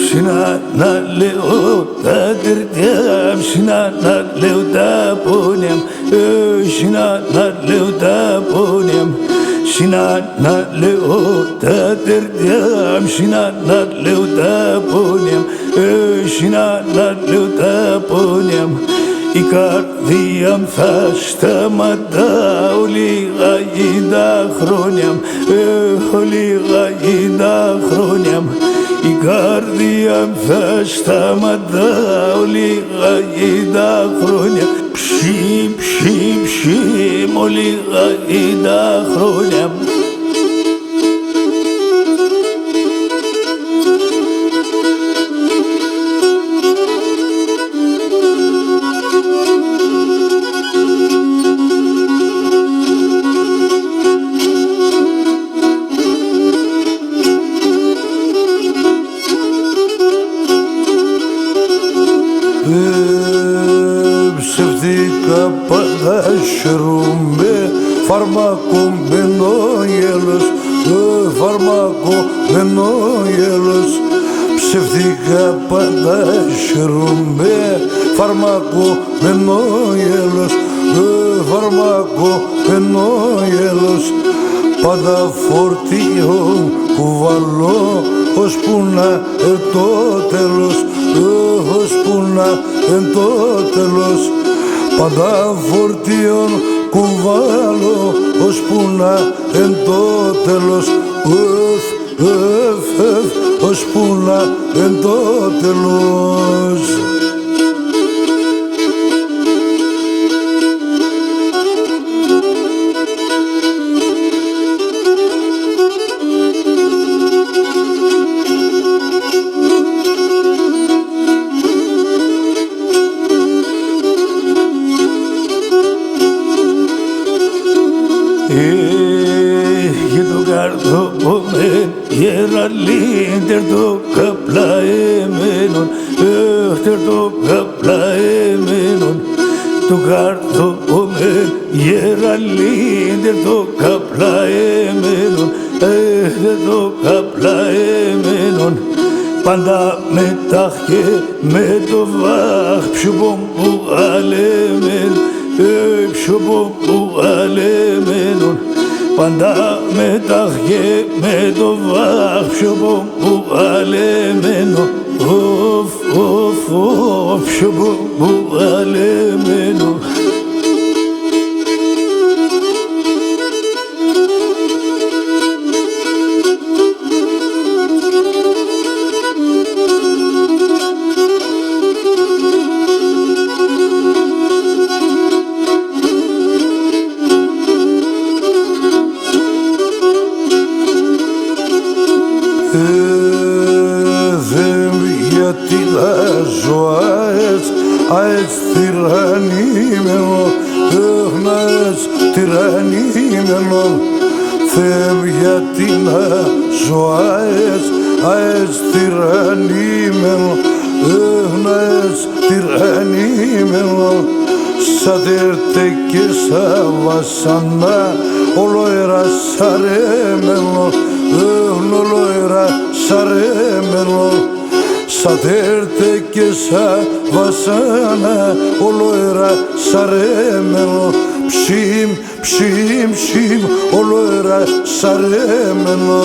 Shinana leuta dirdiam, shinana leuta poniam, shinana leuta poniam, shinana leuta dirdiam, shinana leuta poniam, shinana leuta poniam. Ikardiam thashtamada uliga ida chroniam, uliga ida chroniam. Ikardiam thashtamada uliga ida chroniam. Pshim pshim pshim uliga ida chroniam. Ψεύτηκα πάντα χαιρούμαι, φάρμακο μπαίνω γέλος, φάρμακο μπαίνω γέλος. Ψεύτηκα πάντα χαιρούμαι, φάρμακο μπαίνω γέλος, φάρμακο μπαίνω γέλος. Πάντα φορτίο κουβαλώ, ώσπου να το τέλος, ώσπου να το τέλος. Πάντα φορτίον κουβαλώ, ώσπου να το τέλος, ώσπου να το τέλος. Για το καρδό με γεραλίντερ το καπλαεμένον, το καπλαεμένον. Το καρδό με γεραλίντερ το καπλαεμένον, το καπλαεμένον. Πάντα μετάχ και με το βάχ ψιομπομ που αλεμέν, ψιομπομ που αλεμένον. Πάντα μετάχ και με το βάχ ψιομπομ που αλεμένον, ψιομπομ που αλεμένον. Γιατί λάζω αες τυραννήμενο, αες τυραννήμενο. Θεέ γιατί λάζω αες τυραννήμενο, αες τυραννήμενο. Σαν τέρτε και σαν βασανά, ολόερα σαρέμενο, ολόερα σαρέμενο. Σαν τέρτε και σαν βασάνα, ολόερα σαρέμενο. Ψιμ, ψιμ, ψιμ, ολόερα σαρέμενο.